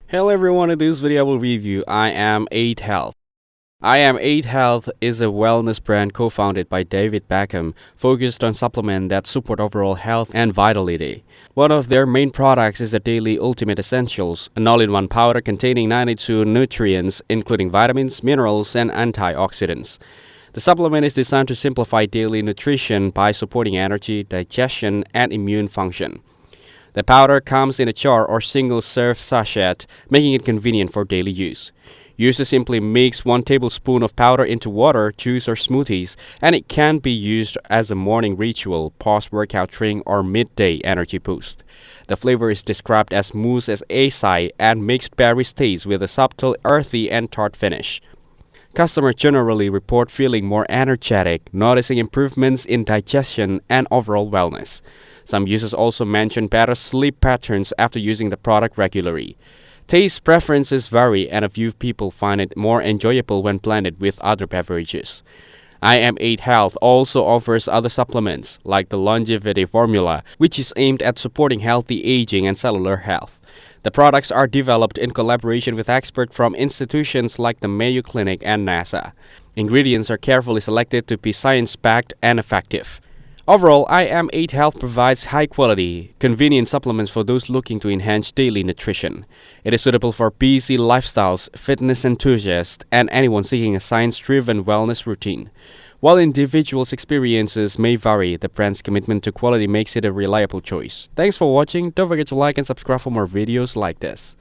Hello everyone, in this video I will review Im8 Health. Im8 Health is a wellness brand co-founded by David Beckham, focused on supplements that support overall health and vitality. One of their main products is the Daily Ultimate Essentials, an all-in-one powder containing 92 nutrients, including vitamins, minerals, and antioxidants. The supplement is designed to simplify daily nutrition by supporting energy, digestion, and immune function. The powder comes in a jar or single-serve sachet, making it convenient for daily use. Users simply mix 1 tablespoon of powder into water, juice, or smoothies, and it can be used as a morning ritual, post-workout drink, or midday energy boost. The flavor is described as mousse as acai and mixed berries taste with a subtle, earthy, and tart finish. Customers generally report feeling more energetic, noticing improvements in digestion and overall wellness. Some users also mention better sleep patterns after using the product regularly. Taste preferences vary, and a few people find it more enjoyable when blended with other beverages. Im8 Health also offers other supplements, like the longevity formula, which is aimed at supporting healthy aging and cellular health. The products are developed in collaboration with experts from institutions like the Mayo Clinic and NASA. Ingredients are carefully selected to be science-backed and effective. Overall, Im8 Health provides high-quality, convenient supplements for those looking to enhance daily nutrition. It is suitable for busy lifestyles, fitness enthusiasts, and anyone seeking a science-driven wellness routine. While individuals' experiences may vary, the brand's commitment to quality makes it a reliable choice. Thanks for watching. Don't forget to like and subscribe for more videos like this.